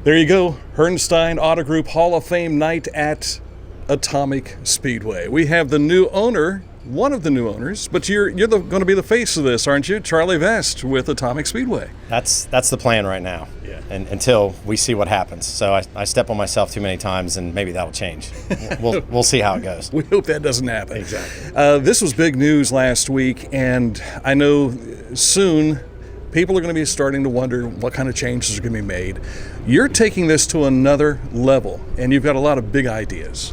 There you go. Herrnstein Auto Group Hall of Fame night at Atomic Speedway. We have the new owner, one of the new owners, but you're going to be the face of this, aren't you? Charlie Vest with Atomic Speedway. That's the plan right now. Yeah. And until we see what happens. So I step on myself too many times, and maybe that'll change. We'll see how it goes. We hope that doesn't happen. Exactly. This was big news last week, and I know soon people are going to be starting to wonder what kind of changes are going to be made. You're taking this to another level, and you've got a lot of big ideas.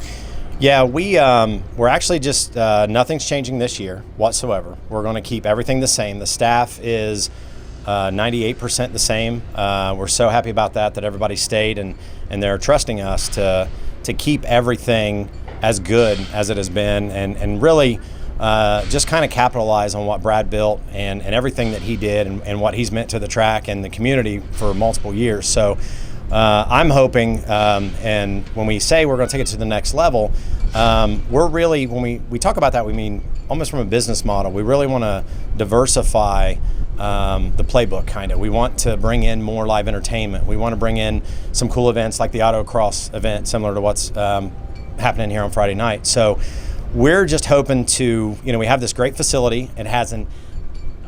Yeah, we're actually just nothing's changing this year whatsoever. We're going to keep everything the same. The staff is 98% the same. We're so happy about that everybody stayed, and they're trusting us to keep everything as good as it has been, and really just kind of capitalize on what Brad built and everything that he did and what he's meant to the track and the community for multiple years. So I'm hoping, and when we say we're going to take it to the next level, we're really, when we talk about that, we mean almost from a business model. We really want to diversify the playbook, kind of. We want to bring in more live entertainment. We want to bring in some cool events like the autocross event, similar to what's happening here on Friday night. So we're just hoping to, we have this great facility. It has an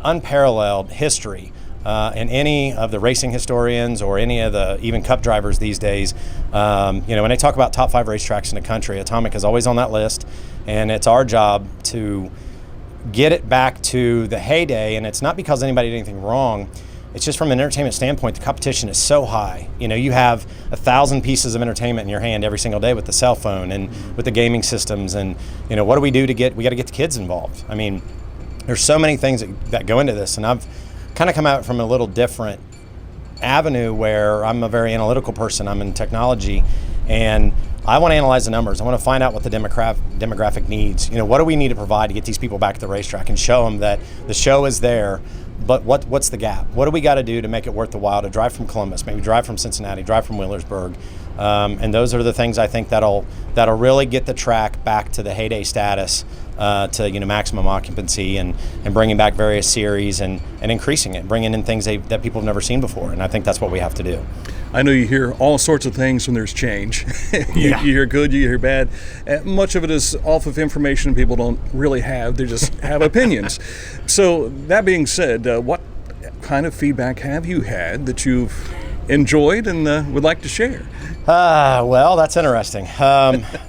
unparalleled history in any of the racing historians or any of the even cup drivers these days. When they talk about top 5 racetracks in the country, Atomic is always on that list, and it's our job to get it back to the heyday. And it's not because anybody did anything wrong. It's just from an entertainment standpoint, the competition is so high. You have 1,000 pieces of entertainment in your hand every single day with the cell phone and with the gaming systems. And, what do we do we got to get the kids involved. I mean, there's so many things that go into this. And I've kind of come out from a little different avenue where I'm a very analytical person. I'm in technology, and I want to analyze the numbers. I want to find out what the demographic needs. What do we need to provide to get these people back to the racetrack and show them that the show is there, but what's the gap? What do we got to do to make it worth the while to drive from Columbus, maybe drive from Cincinnati, drive from Wheelersburg? And those are the things I think that'll really get the track back to the heyday status, to maximum occupancy, and bringing back various series and increasing it, bringing in things that people have never seen before. And I think that's what we have to do. I know you hear all sorts of things when there's change. You hear good, you hear bad. Much of it is off of information people don't really have. They just have opinions. So that being said, what kind of feedback have you had that you've enjoyed and would like to share? Well, that's interesting.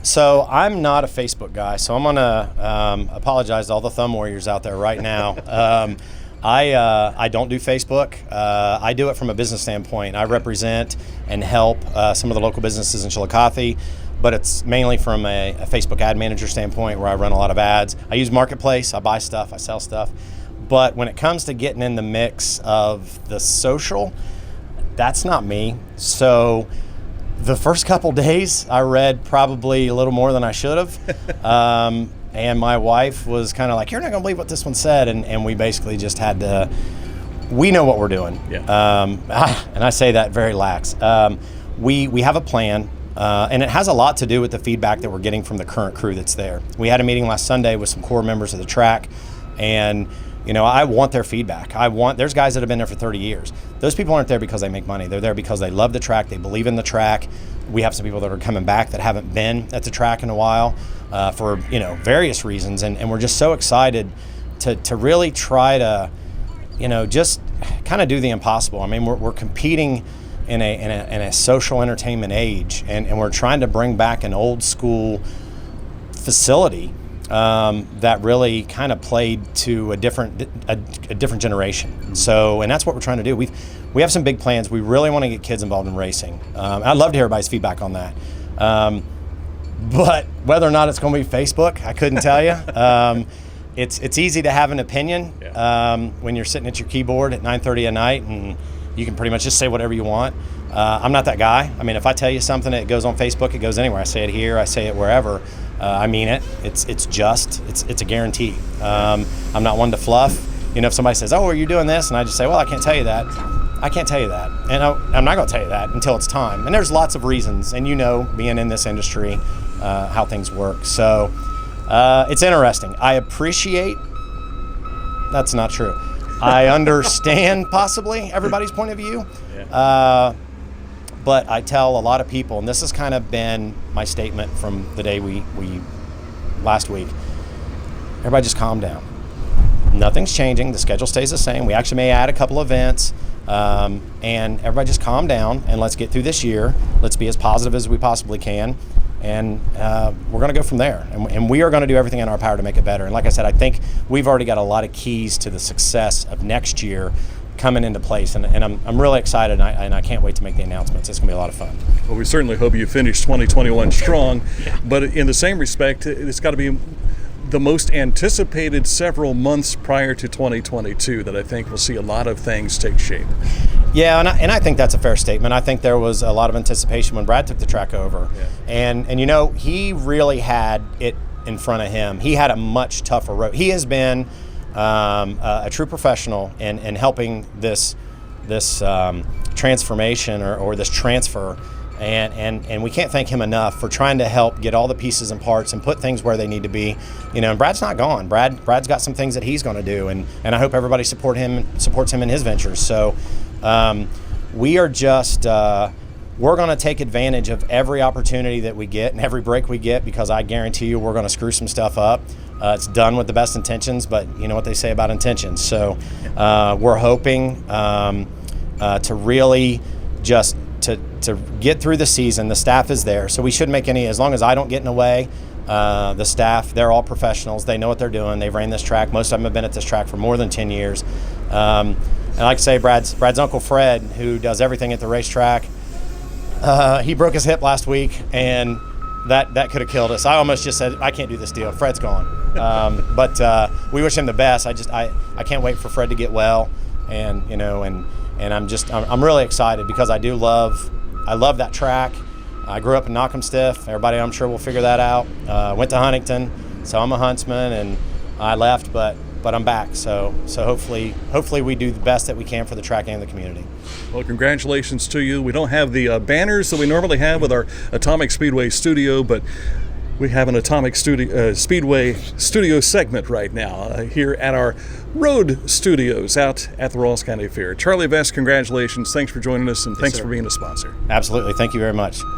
So I'm not a Facebook guy, so I'm going to apologize to all the thumb warriors out there right now. I don't do Facebook. I do it from a business standpoint. I represent and help some of the local businesses in Chillicothe, but it's mainly from a Facebook ad manager standpoint where I run a lot of ads. I use Marketplace. I buy stuff. I sell stuff. But when it comes to getting in the mix of the social, that's not me. So the first couple days, I read probably a little more than I should have. And my wife was kind of like, "You're not going to believe what this one said." And we basically just had to, we know what we're doing. Yeah. And I say that very lax. We have a plan, and it has a lot to do with the feedback that we're getting from the current crew that's there. We had a meeting last Sunday with some core members of the track, and I want their feedback. There's guys that have been there for 30 years. Those people aren't there because they make money. They're there because they love the track, they believe in the track. We have some people that are coming back that haven't been at the track in a while for various reasons, and we're just so excited to really try to just kind of do the impossible. I mean, we're competing in a social entertainment age, and we're trying to bring back an old school facility that really kind of played to a different generation. So, and that's what we're trying to do. We have some big plans. We really want to get kids involved in racing. I'd love to hear everybody's feedback on that. But whether or not it's going to be Facebook, I couldn't tell you. It's easy to have an opinion when you're sitting at your keyboard at 9:30 at night, and you can pretty much just say whatever you want. I'm not that guy. I mean, if I tell you something, it goes on Facebook, it goes anywhere. I say it here, I say it wherever. I mean it. It's a guarantee. I'm not one to fluff. If somebody says, "Oh, are you doing this?" and I just say, "Well, I can't tell you that." I can't tell you that, and I'm not going to tell you that until it's time. And there's lots of reasons, and being in this industry, how things work. So it's interesting. I appreciate. That's not true. I understand possibly everybody's point of view. But I tell a lot of people, and this has kind of been my statement from the day we last week, everybody just calm down. Nothing's changing. The schedule stays the same. We actually may add a couple events, and everybody just calm down and let's get through this year. Let's be as positive as we possibly can, and we're going to go from there. And we are going to do everything in our power to make it better. And like I said, I think we've already got a lot of keys to the success of next year coming into place, and I'm really excited, and I can't wait to make the announcements. It's going to be a lot of fun. Well, we certainly hope you finish 2021 strong, but in the same respect, it's got to be the most anticipated several months prior to 2022 that I think we'll see a lot of things take shape. Yeah, and I think that's a fair statement. I think there was a lot of anticipation when Brad took the track over, and you know, he really had it in front of him. He had a much tougher road. He has been a true professional in helping this transformation or this transfer, and we can't thank him enough for trying to help get all the pieces and parts and put things where they need to be. You know, and Brad's not gone. Brad's got some things that he's going to do, and I hope everybody supports him in his ventures. So we are just we're going to take advantage of every opportunity that we get and every break we get, because I guarantee you we're going to screw some stuff up. It's done with the best intentions, but you know what they say about intentions. So we're hoping to really just to get through the season. The staff is there, so we shouldn't make any, as long as I don't get in the way. The staff, they're all professionals. They know what they're doing. They've ran this track. Most of them have been at this track for more than 10 years. And I like to say Brad's Uncle Fred, who does everything at the racetrack, he broke his hip last week, and that could have killed us. I almost just said, I can't do this deal. Fred's gone. But we wish him the best. I can't wait for Fred to get well, and you know, and I'm really excited, because I love that track. I grew up in Knockemstiff. Everybody, I'm sure, will figure that out. Went to Huntington, so I'm a huntsman, and I left, but I'm back. So hopefully we do the best that we can for the track and the community. Well, congratulations to you. We don't have the banners that we normally have with our Atomic Speedway studio, but we have an Atomic Speedway studio segment right now here at our road studios out at the Ross County Fair. Charlie Vest, congratulations. Thanks for joining us, and thanks for being a sponsor. Absolutely. Thank you very much.